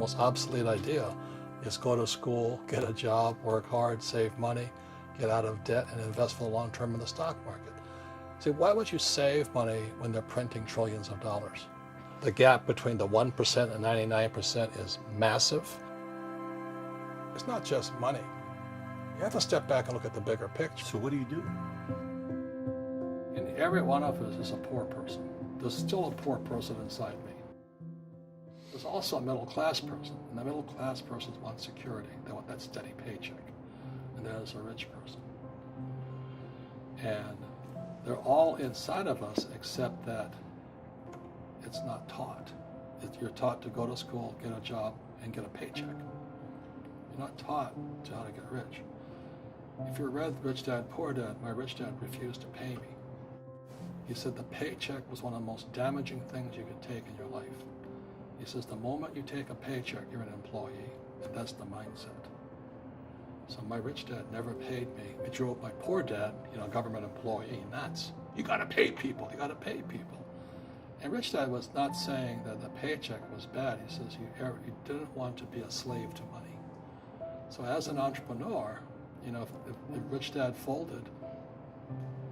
most obsolete idea is go to school, get a job, work hard, save money, get out of debt, and invest for the long term in the stock market. See, why would you save money when they're printing trillions of dollars? The gap between the 1% and 99% is massive. It's not just money. You have to step back and look at the bigger picture. So what do you do? And every one of us is a poor person. There's still a poor person inside me. There's also a middle class person, and the middle class person wants security. They want that steady paycheck. And there's a rich person. And they're all inside of us, except that it's not taught. You're taught to go to school, get a job, and get a paycheck. You're not taught to how to get rich. If you read Rich Dad, Poor Dad, my rich dad refused to pay me. He said the paycheck was one of the most damaging things you could take in your life. He says the moment you take a paycheck, you're an employee, and that's the mindset. So my rich dad never paid me. It drove my poor dad, government employee, nuts. You gotta pay people, you gotta pay people. And Rich Dad was not saying that the paycheck was bad. He says you didn't want to be a slave to money. So as an entrepreneur, if Rich Dad folded,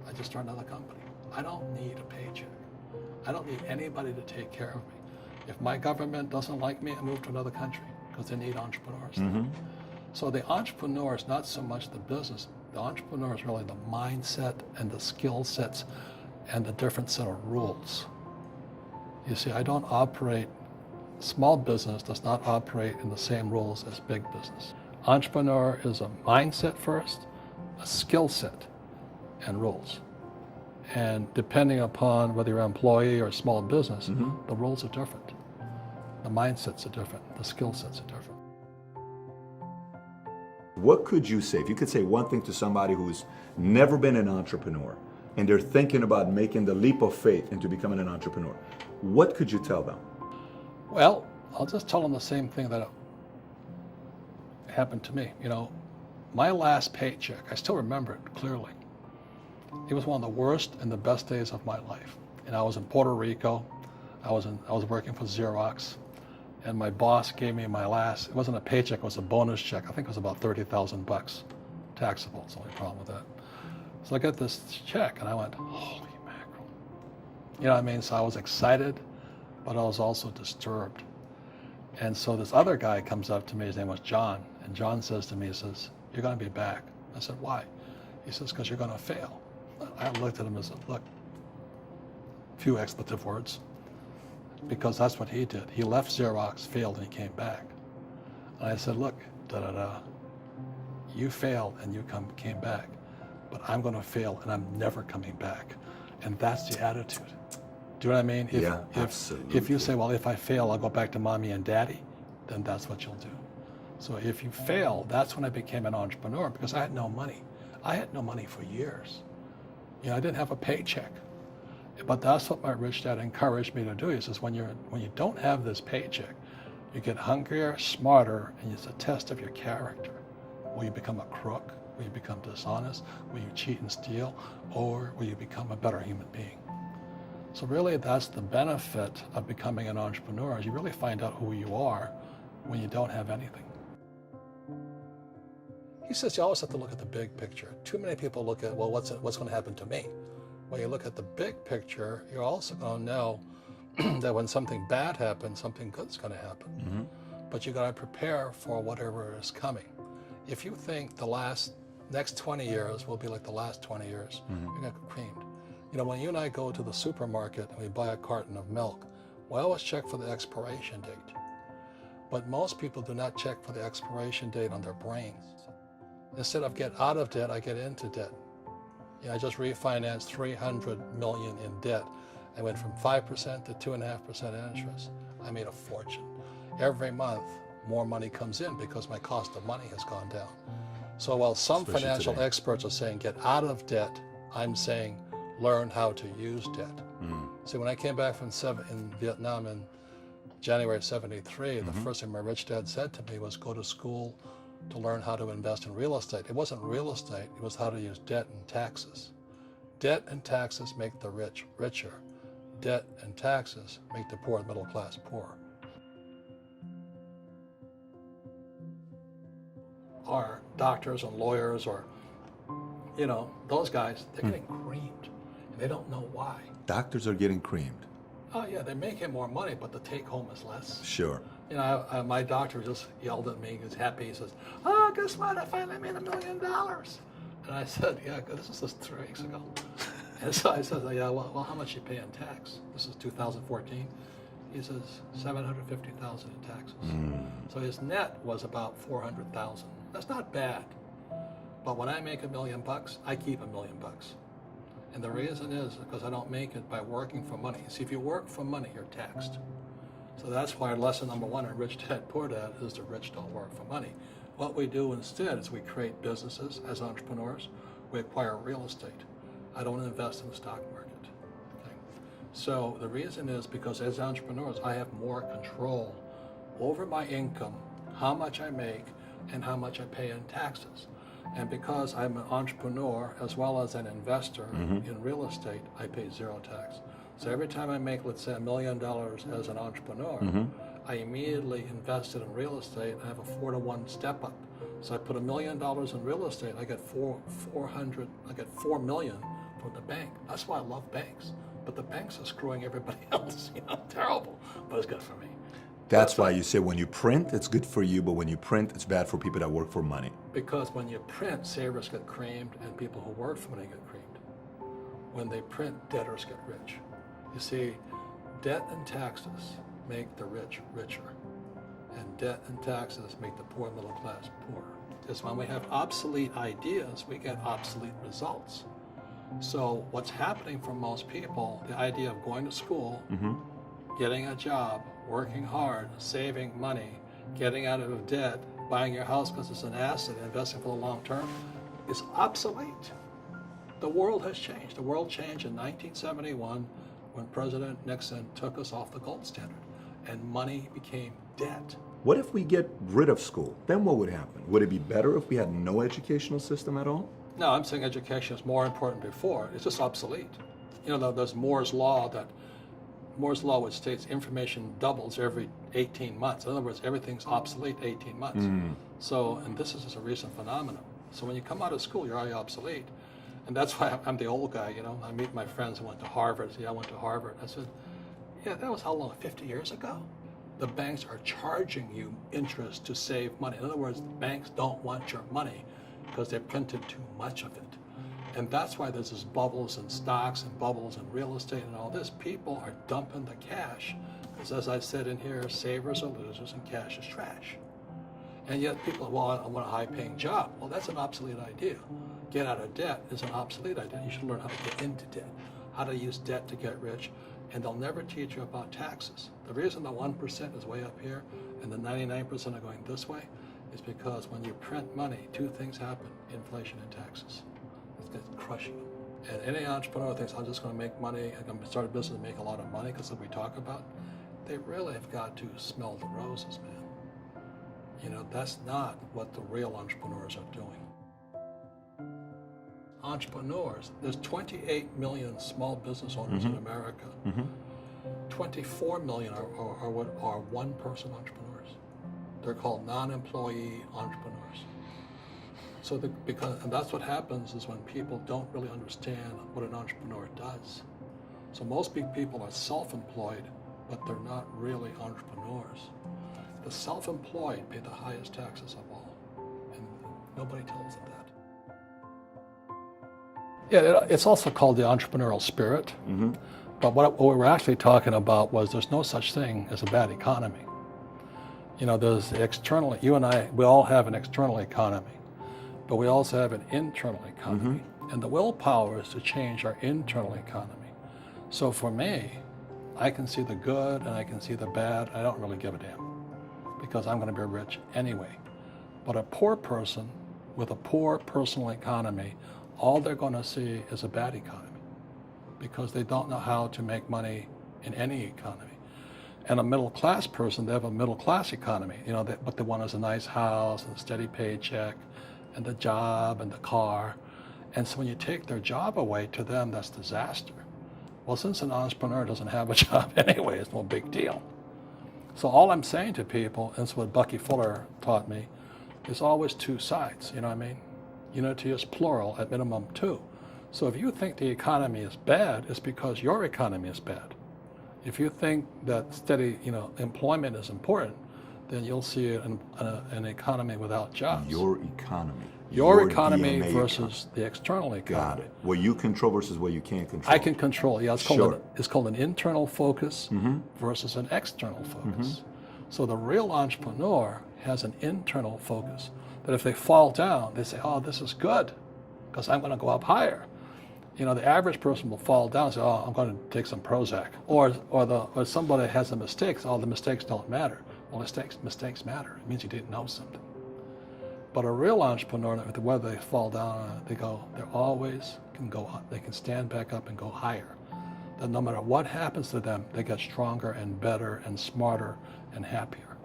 I just started another company. I don't need a paycheck. I don't need anybody to take care of me. If my government doesn't like me, I move to another country because they need entrepreneurs. Mm-hmm. So the entrepreneur is not so much the business. The entrepreneur is really the mindset and the skill sets and the different set of rules. You see, I don't operate, small business does not operate in the same rules as big business. Entrepreneur is a mindset first, a skill set, and rules. And depending upon whether you're an employee or a small business, mm-hmm. the rules are different. The mindsets are different, the skill sets are different. What could you say, if you could say one thing to somebody who's never been an entrepreneur and they're thinking about making the leap of faith into becoming an entrepreneur, what could you tell them? Well, I'll just tell them the same thing that happened to me. My last paycheck, I still remember it clearly. It was one of the worst and the best days of my life. And I was in Puerto Rico. I was working for Xerox. And my boss gave me my last, it wasn't a paycheck, it was a bonus check. I think it was about $30,000, taxable, it's the only problem with that. So I got this check and I went, holy mackerel. You know what I mean? So I was excited, but I was also disturbed. And so this other guy comes up to me, his name was John, and John says to me, he says, you're gonna be back. I said, why? He says, because you're gonna fail. I looked at him and said, look, few expletive words. Because that's what he did. He left Xerox, failed, and he came back. And I said, look, you failed and you came back, but I'm going to fail and I'm never coming back. And that's the attitude. Do you know what I mean? Absolutely. If you say, well, if I fail, I'll go back to mommy and daddy, then that's what you'll do. So if you fail, that's when I became an entrepreneur, because I had no money. I had no money for years. I didn't have a paycheck. But that's what my rich dad encouraged me to do. He says, when you don't have this paycheck, you get hungrier, smarter, and it's a test of your character. Will you become a crook? Will you become dishonest? Will you cheat and steal? Or will you become a better human being? So really, that's the benefit of becoming an entrepreneur, is you really find out who you are when you don't have anything. He says you always have to look at the big picture. Too many people look at, well, what's going to happen to me? When you look at the big picture, you're also going to know that when something bad happens, something good's going to happen. Mm-hmm. But you got to prepare for whatever is coming. If you think the next 20 years will be like the last 20 years, mm-hmm. you're going to get creamed. When you and I go to the supermarket and we buy a carton of milk, we always check for the expiration date. But most people do not check for the expiration date on their brains. Instead of get out of debt, I get into debt. I just refinanced $300 million in debt. I went from 5% to 2.5% interest. I made a fortune. Every month, more money comes in because my cost of money has gone down. So while some financial experts are saying get out of debt, I'm saying learn how to use debt. Mm. See, when I came back from in Vietnam in January of '73, mm-hmm. the first thing my rich dad said to me was go to school to learn how to invest in real estate. It wasn't real estate, it was how to use debt and taxes. Debt and taxes make the rich richer. Debt and taxes make the poor and middle class poor. are doctors and lawyers or, those guys, they're getting creamed. And they don't know why. Doctors are getting creamed. Oh, yeah, they're making more money, but the take home is less. Sure. My doctor just yelled at me. He's happy. He says, "Oh, guess what? I finally made $1 million." And I said, "Yeah, this was just 3 weeks ago." And so I said, "Yeah, well, how much you pay in tax?" This is 2014. He says, $750,000 in taxes. So his net was about $400,000. That's not bad. But when I make $1 million, I keep $1 million. And the reason is because I don't make it by working for money. See, if you work for money, you're taxed. So that's why lesson number 1 in Rich Dad Poor Dad is the rich don't work for money. What we do instead is we create businesses as entrepreneurs. We acquire real estate. I don't invest in the stock market. Okay? So the reason is because as entrepreneurs, I have more control over my income, how much I make, and how much I pay in taxes. And because I'm an entrepreneur as well as an investor in real estate, I pay 0 tax. So every time I make, let's say, $1 million as an entrepreneur, I immediately invested in real estate. I have a 4-to-1 step up. So I put $1 million in real estate. I get $4 million from the bank. That's why I love banks. But the banks are screwing everybody else. Terrible. But it's good for me. That's why you say when you print, it's good for you, but when you print, it's bad for people that work for money. Because when you print, savers get creamed and people who work for money get creamed. When they print, debtors get rich. You see, debt and taxes make the rich richer, and debt and taxes make the poor middle class poorer. Because when we have obsolete ideas, we get obsolete results. So what's happening for most people, the idea of going to school, getting a job, working hard, saving money, getting out of debt, buying your house because it's an asset, investing for the long term, is obsolete. The world has changed. The world changed in 1971 when President Nixon took us off the gold standard and money became debt. What if we get rid of school? Then what would happen? Would it be better if we had no educational system at all? No, I'm saying education is more important before. It's just obsolete. There's Moore's Law which states information doubles every 18 months. In other words, everything's obsolete 18 months. So, and this is just a recent phenomenon. So when you come out of school, you're already obsolete. And that's why I'm the old guy, I meet my friends who went to Harvard. I went to Harvard. I said, yeah, that was how long, 50 years ago? The banks are charging you interest to save money. In other words, banks don't want your money because they printed too much of it. And that's why there's this bubbles in stocks and bubbles in real estate and all this. People are dumping the cash. Because as I said in here, savers are losers and cash is trash. And yet people, I want a high-paying job. Well, that's an obsolete idea. Get out of debt is an obsolete idea. You should learn how to get into debt, how to use debt to get rich, and they'll never teach you about taxes. The reason the 1% is way up here and the 99% are going this way is because when you print money, 2 things happen: inflation and taxes. It's crushing them. And any entrepreneur thinks, I'm just going to make money, I'm going to start a business and make a lot of money because of what we talk about. They really have got to smell the roses, man. That's not what the real entrepreneurs are doing. Entrepreneurs, there's 28 million small business owners in America. 24 million are what are one-person entrepreneurs. They're called non-employee entrepreneurs. So and that's what happens is when people don't really understand what an entrepreneur does. So most big people are self-employed, but they're not really entrepreneurs. The self-employed pay the highest taxes of all, and nobody tells them that. Yeah, it's also called the entrepreneurial spirit. But what we were actually talking about was there's no such thing as a bad economy. There's externally, you and I, we all have an external economy, but we also have an internal economy. And the willpower is to change our internal economy. So for me, I can see the good and I can see the bad. I don't really give a damn because I'm going to be rich anyway. But a poor person with a poor personal economy, all they're going to see is a bad economy because they don't know how to make money in any economy. And a middle class person, they have a middle class economy. What they want is a nice house and a steady paycheck and the job and the car. And so when you take their job away, to them, that's disaster. Well, since an entrepreneur doesn't have a job anyway, it's no big deal. So all I'm saying to people, and it's what Bucky Fuller taught me, There's always two sides, you know what I mean? Unity is plural, at minimum two. So if you think the economy is bad, it's because your economy is bad. If you think that steady, employment is important, then you'll see an economy without jobs. Your economy. Your economy DNA versus the external economy. Got it. What you control versus what you can't control. I can control. Yeah, it's called an internal focus versus an external focus. So the real entrepreneur has an internal focus. That if they fall down, they say, "Oh, this is good, because I'm going to go up higher." The average person will fall down and say, "Oh, I'm going to take some Prozac," or somebody has a mistake. "Oh, the mistakes don't matter." Well, mistakes matter. It means you didn't know something. But a real entrepreneur, whether they fall down, they always can go up. They can stand back up and go higher. That no matter what happens to them, they get stronger and better and smarter and happier.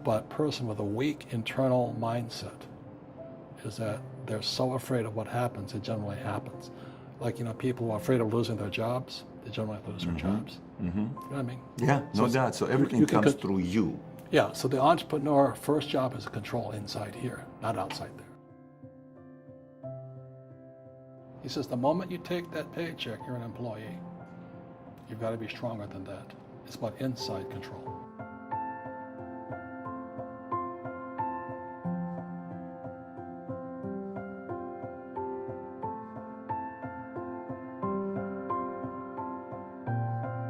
But a person with a weak internal mindset is that they're so afraid of what happens, it generally happens. Like, people who are afraid of losing their jobs, they generally lose their jobs. You know what I mean? Yeah, no doubt. So everything comes through you. Yeah, so the entrepreneur first job is to control inside here, not outside there. He says the moment you take that paycheck, you're an employee. You've got to be stronger than that. It's about inside control.